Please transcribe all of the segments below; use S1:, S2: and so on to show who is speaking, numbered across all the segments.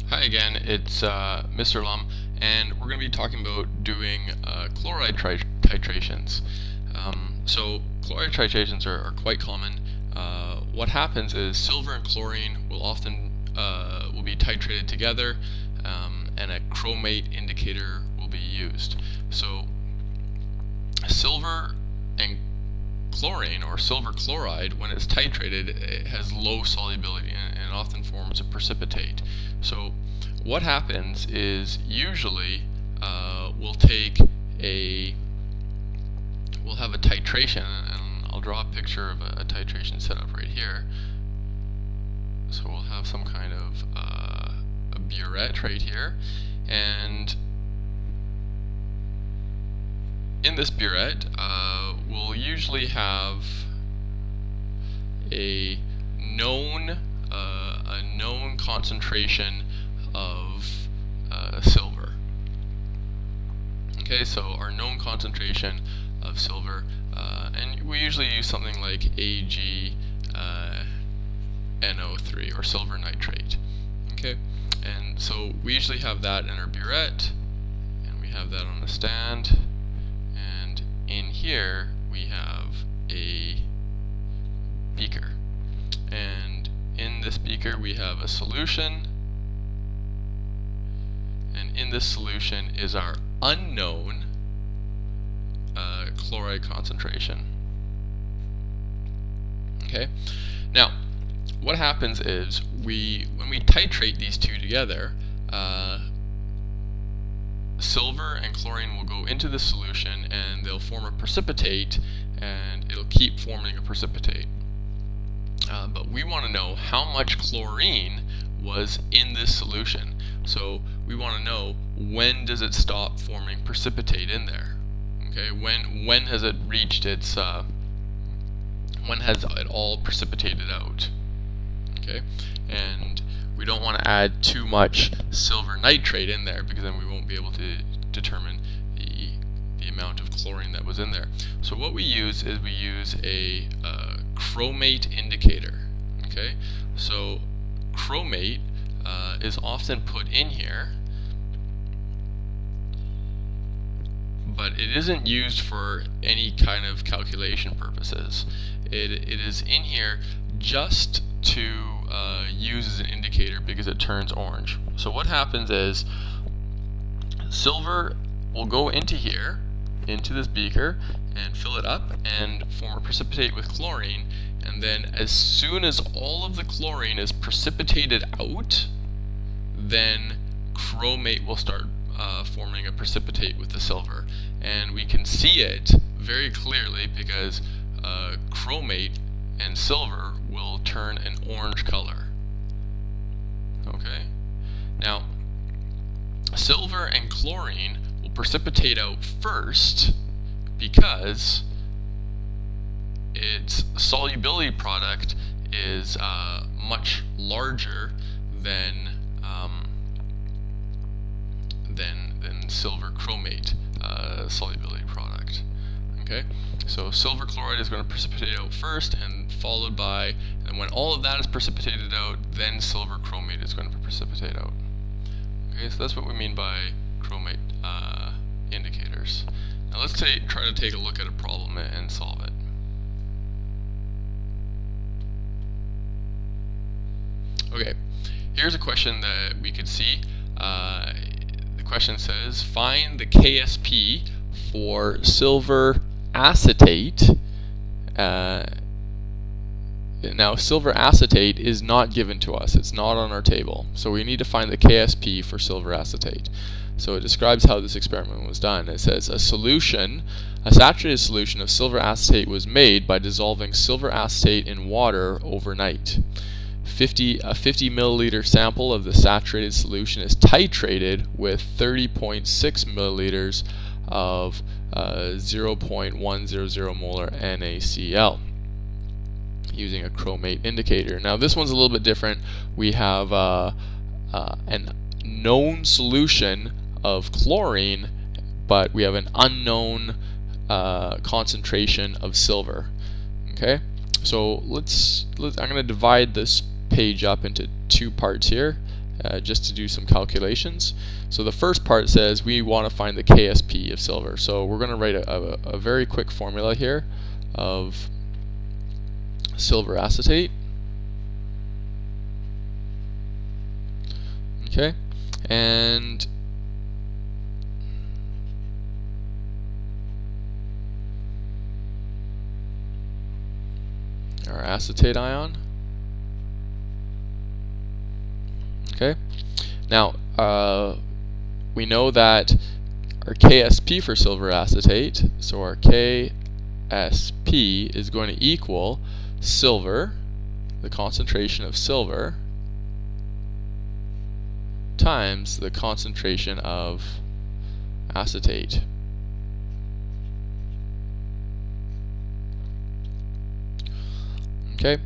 S1: Hi again, it's Mr. Lum, and we're going to be talking about doing chloride titrations. So chloride titrations are quite common. What happens is silver and chlorine will often will be titrated together, and a chromate indicator will be used. So silver and chlorine, or silver chloride, when it's titrated, it has low solubility and often forms a precipitate. So what happens is usually we'll have a titration, and I'll draw a picture of a titration setup right here. So we'll have some kind of a burette right here, and in this burette, we'll usually have a known concentration of silver. Okay, so our known concentration of silver, and we usually use something like AgNO3 or silver nitrate. Okay, and so we usually have that in our burette, and we have that on the stand. In here we have a beaker, and in this beaker we have a solution, and in this solution is our unknown chloride concentration. Okay, now what happens is when we titrate these two together, silver and chlorine will go into the solution and they'll form a precipitate, and it'll keep forming a precipitate. But we want to know how much chlorine was in this solution. So we want to know, when does it stop forming precipitate in there? Okay, when has it reached its when has it all precipitated out? Okay, and we don't want to add too much silver nitrate in there, because then we won't be able to determine the amount of chlorine that was in there. So what we use is we use a chromate indicator. Okay, so chromate is often put in here, but it isn't used for any kind of calculation purposes. It is in here just to use as an indicator because it turns orange. So what happens is silver will go into here, into this beaker, and fill it up and form a precipitate with chlorine, and then as soon as all of the chlorine is precipitated out, then chromate will start forming a precipitate with the silver. And we can see it very clearly because chromate and silver will turn an orange color. Okay, now silver and chlorine will precipitate out first because its solubility product is much larger than silver chromate solubility product. Okay, so silver chloride is going to precipitate out first, and followed by, and when all of that is precipitated out, then silver chromate is going to precipitate out. Okay, so that's what we mean by chromate indicators. Now let's try to take a look at a problem and solve it. Okay, here's a question that we could see. The question says, find the Ksp for silver acetate. Now silver acetate is not given to us, it's not on our table, so we need to find the Ksp for silver acetate. So it describes how this experiment was done. It says a saturated solution of silver acetate was made by dissolving silver acetate in water overnight. A 50 milliliter sample of the saturated solution is titrated with 30.6 milliliters of 0.100 molar NaCl using a chromate indicator. Now this one's a little bit different. We have a known solution of chlorine, but we have an unknown concentration of silver. Okay, so I'm going to divide this page up into two parts here, just to do some calculations. So the first part says we want to find the Ksp of silver. So we're going to write a very quick formula here of silver acetate. Okay, and our acetate ion. Okay, now we know that our Ksp for silver acetate, so our Ksp is going to equal silver, the concentration of silver, times the concentration of acetate. Okay,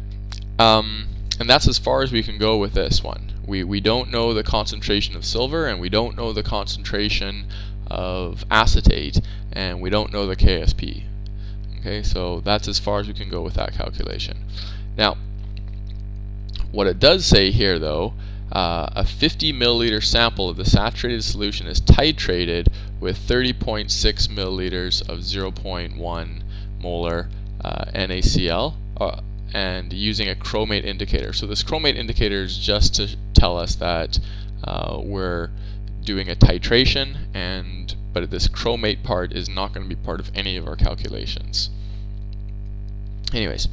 S1: and that's as far as we can go with this one. We don't know the concentration of silver, and we don't know the concentration of acetate, and we don't know the Ksp. Okay, so that's as far as we can go with that calculation. Now, what it does say here, though, a 50 milliliter sample of the saturated solution is titrated with 30.6 milliliters of 0.1 molar NaCl. And using a chromate indicator. So this chromate indicator is just to tell us that we're doing a titration, but this chromate part is not going to be part of any of our calculations. Anyways,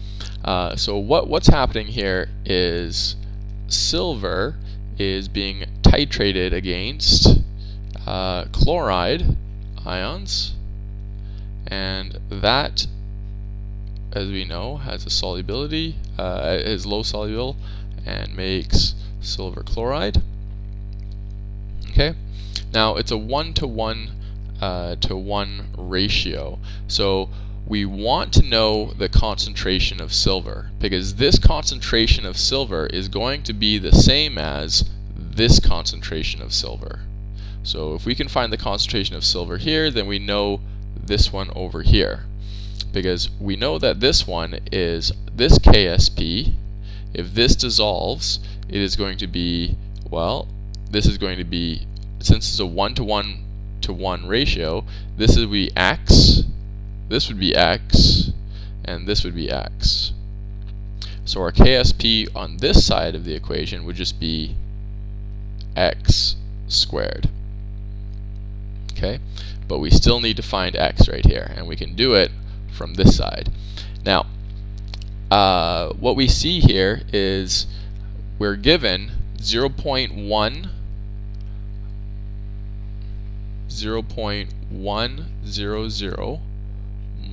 S1: so what's happening here is silver is being titrated against chloride ions, and that, as we know, has a solubility, is low soluble, and makes silver chloride. Okay, now it's a 1:1 to 1 ratio. So we want to know the concentration of silver, because this concentration of silver is going to be the same as this concentration of silver. So if we can find the concentration of silver here, then we know this one over here, because we know that this one is this Ksp. If this dissolves, it is going to be, well, this is going to be, since it's a 1:1 to 1 ratio, this would be X, this would be X, and this would be X. So our Ksp on this side of the equation would just be X squared. Okay, but we still need to find X right here, and we can do it from this side. Now, what we see here is we're given 0.100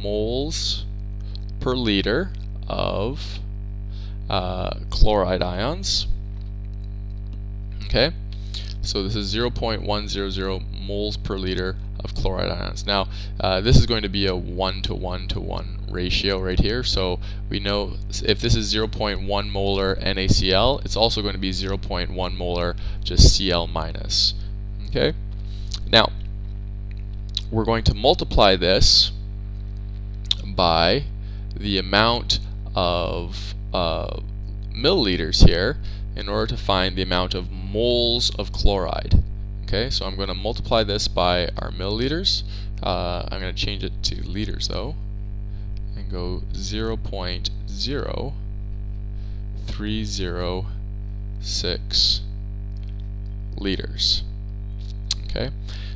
S1: moles per liter of chloride ions. Okay, so this is 0.100 moles per liter of chloride ions. Now, this is going to be a 1:1 to 1 ratio right here. So we know if this is 0.1 molar NaCl, it's also going to be 0.1 molar just Cl minus. Okay. Now, we're going to multiply this by the amount of milliliters here in order to find the amount of moles of chloride. Okay, so I'm going to multiply this by our milliliters. I'm going to change it to liters though, and go 0.0306 liters. Okay,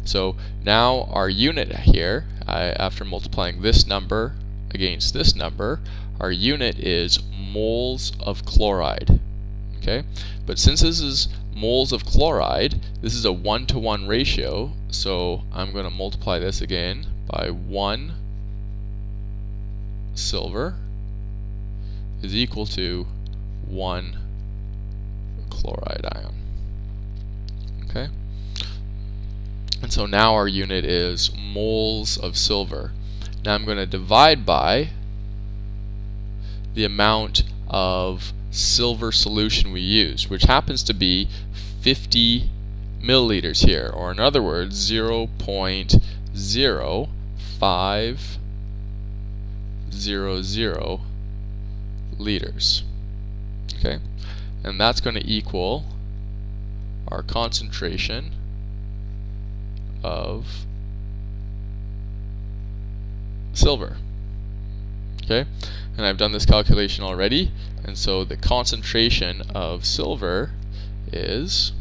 S1: so now our unit here, after multiplying this number against this number, our unit is moles of chloride. Okay, but since this is moles of chloride, this is a 1:1 ratio, so I'm going to multiply this again by 1 silver is equal to 1 chloride ion. Okay, and so now our unit is moles of silver. Now I'm going to divide by the amount of silver solution we use, which happens to be 50 milliliters here, or in other words 0.0500 liters. Okay, and that's going to equal our concentration of silver. Okay, and I've done this calculation already, and so the concentration of silver is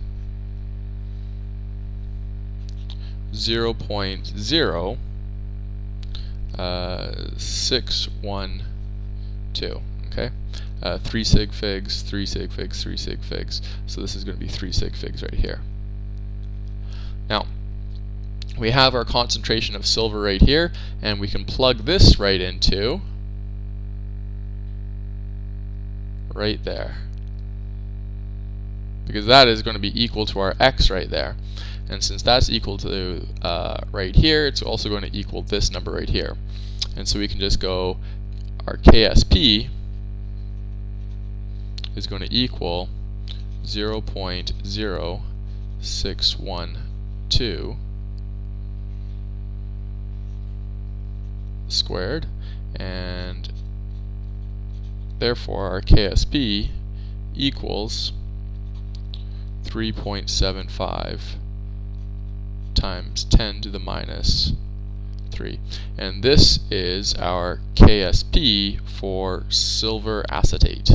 S1: 0.0612. Okay, 3 sig figs, 3 sig figs, 3 sig figs. So this is going to be 3 sig figs right here. Now, we have our concentration of silver right here, and we can plug this right into right there, because that is going to be equal to our X right there. And since that's equal to right here, it's also going to equal this number right here. And so we can just go, our Ksp is going to equal 0.0612 squared, and therefore our Ksp equals 3.75 times 10 to the minus 3. And this is our Ksp for silver acetate.